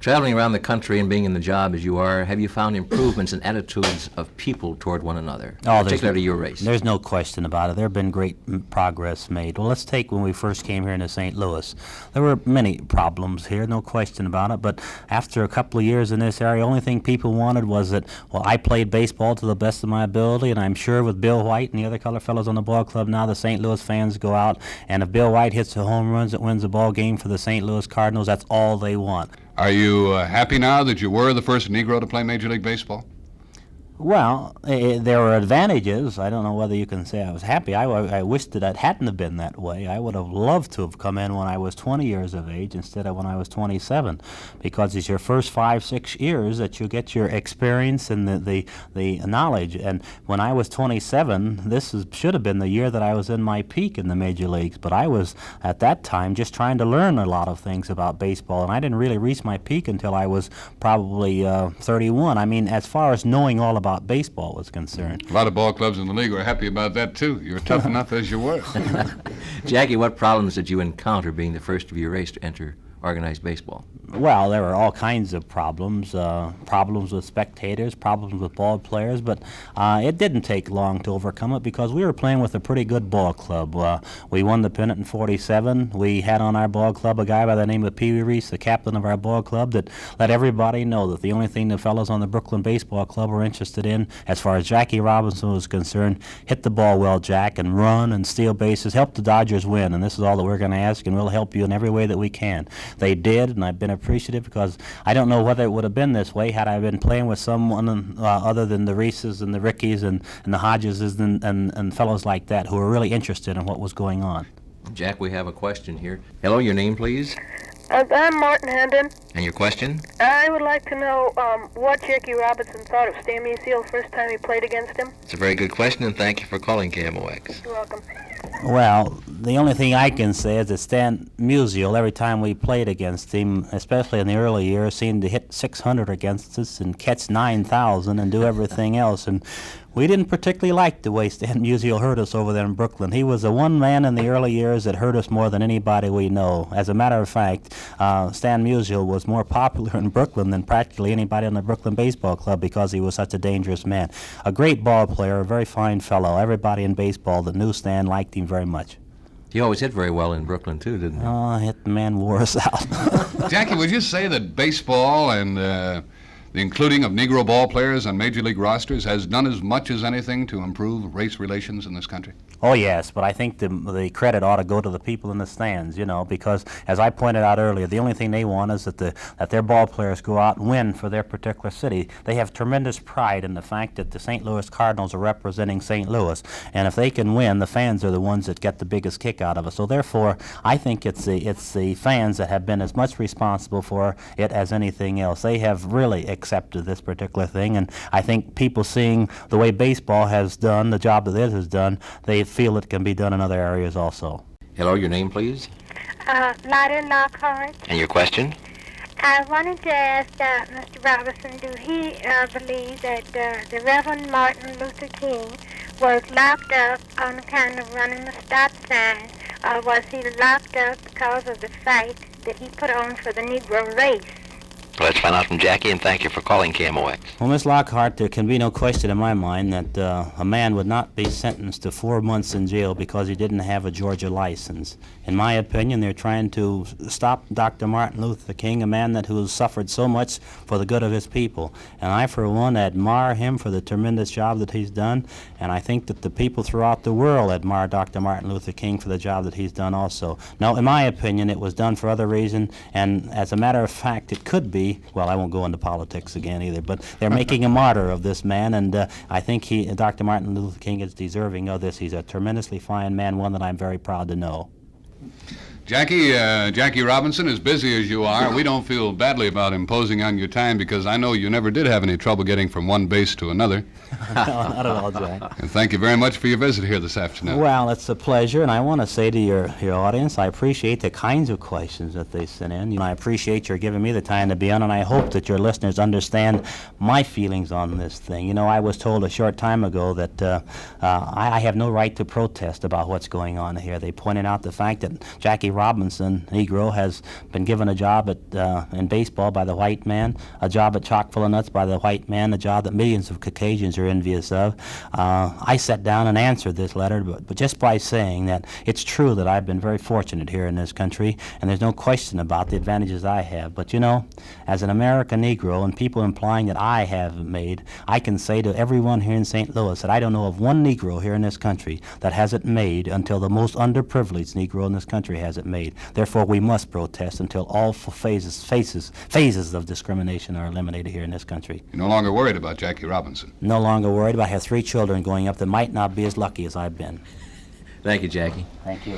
Traveling around the country and being in the job as you are, have you found improvements in attitudes of people toward one another, particularly your race? There's no question about it. There have been great progress made. Well, let's take when we first came here into St. Louis. There were many problems here, no question about it, but after a couple of years in this area, the only thing people wanted was that, well, I played baseball to the best of my ability, and I'm sure with Bill White and the other color fellows on the ball club now, the St. Louis fans go out, and if Bill White hits a home run that wins a ball game for the St. Louis Cardinals, that's all they want. Are you happy now that you were the first Negro to play Major League Baseball? Well, there were advantages. I don't know whether you can say I was happy. I wish that it hadn't have been that way. I would have loved to have come in when I was 20 years of age instead of when I was 27, because it's your first 5, 6 years that you get your experience and the knowledge. And when I was 27, should have been the year that I was in my peak in the major leagues. But I was, at that time, just trying to learn a lot of things about baseball, and I didn't really reach my peak until I was probably 31. I mean, as far as knowing all about baseball was concerned. A lot of ball clubs in the league were happy about that, too. You were tough enough as you were. Jackie, what problems did you encounter being the first of your race to enter organized baseball? Well, there were all kinds of problems, problems with spectators, problems with ball players, but it didn't take long to overcome it because we were playing with a pretty good ball club. We won the pennant in '47. We had on our ball club a guy by the name of Pee Wee Reese, the captain of our ball club, that let everybody know that the only thing the fellows on the Brooklyn Baseball Club were interested in, as far as Jackie Robinson was concerned, hit the ball well, Jack, and run and steal bases, help the Dodgers win, and this is all that we're going to ask, and we'll help you in every way that we can. They did, and I've been appreciative because I don't know whether it would have been this way had I been playing with someone other than the Reeses and the Rickies and the Hodgeses and fellows like that who were really interested in what was going on. Jack, we have a question here. Hello, your name, please? I'm Martin Hendon. And your question? I would like to know what Jackie Robinson thought of Stan Musial the first time he played against him. It's a very good question, and thank you for calling KMOX. You're welcome. Well, the only thing I can say is that Stan Musial, every time we played against him, especially in the early years, seemed to hit 600 against us and catch 9,000 and do everything else. And we didn't particularly like the way Stan Musial hurt us over there in Brooklyn. He was the one man in the early years that hurt us more than anybody we know. As a matter of fact, Stan Musial was more popular in Brooklyn than practically anybody in the Brooklyn Baseball Club because he was such a dangerous man. A great ball player, a very fine fellow. Everybody in baseball that knew Stan liked him very much. He always hit very well in Brooklyn, too, didn't he? Oh, hit the man wore us out. Jackie, would you say that baseball and the including of Negro ball players on Major League rosters has done as much as anything to improve race relations in this country? Oh, yes, but I think the credit ought to go to the people in the stands, you know, because, as I pointed out earlier, the only thing they want is that their ball players go out and win for their particular city. They have tremendous pride in the fact that the St. Louis Cardinals are representing St. Louis, and if they can win, the fans are the ones that get the biggest kick out of it. So therefore, I think it's the fans that have been as much responsible for it as anything else. They have really accepted this particular thing, and I think people seeing the way baseball has done, the job that it has done, they feel it can be done in other areas also. Hello, your name, please? Lottie Lockhart. And your question? I wanted to ask Mr. Robinson, do he believe that the Reverend Martin Luther King was locked up on account of running a stop sign, or was he locked up because of the fight that he put on for the Negro race? Let's find out from Jackie, and thank you for calling KMOX. Well, Miss Lockhart, there can be no question in my mind that a man would not be sentenced to 4 months in jail because he didn't have a Georgia license. In my opinion, they're trying to stop Dr. Martin Luther King, a man who has suffered so much for the good of his people. And I, for one, admire him for the tremendous job that he's done, and I think that the people throughout the world admire Dr. Martin Luther King for the job that he's done also. Now, in my opinion, it was done for other reason, and as a matter of fact, it could be, well, I won't go into politics again either, but they're making a martyr of this man, and I think Dr. Martin Luther King is deserving of this. He's a tremendously fine man, one that I'm very proud to know. Jackie Robinson, as busy as you are, we don't feel badly about imposing on your time because I know you never did have any trouble getting from one base to another. No, not at all, Jack. And thank you very much for your visit here this afternoon. Well, it's a pleasure, and I want to say to your audience, I appreciate the kinds of questions that they sent in. I appreciate your giving me the time to be on, and I hope that your listeners understand my feelings on this thing. You know, I was told a short time ago that I have no right to protest about what's going on here. They pointed out the fact that Jackie Robinson, Negro, has been given a job in baseball by the white man, a job at Chock-full of Nuts by the white man, a job that millions of Caucasians are envious of. I sat down and answered this letter, but just by saying that it's true that I've been very fortunate here in this country, and there's no question about the advantages I have. But you know, as an American Negro, and people implying that I have made, I can say to everyone here in St. Louis that I don't know of one Negro here in this country that has it made until the most underprivileged Negro in this country has it made. Therefore, we must protest until all phases of discrimination are eliminated here in this country. You're no longer worried about Jackie Robinson? No longer worried about. I have 3 children going up that might not be as lucky as I've been. Thank you, Jackie. Thank you.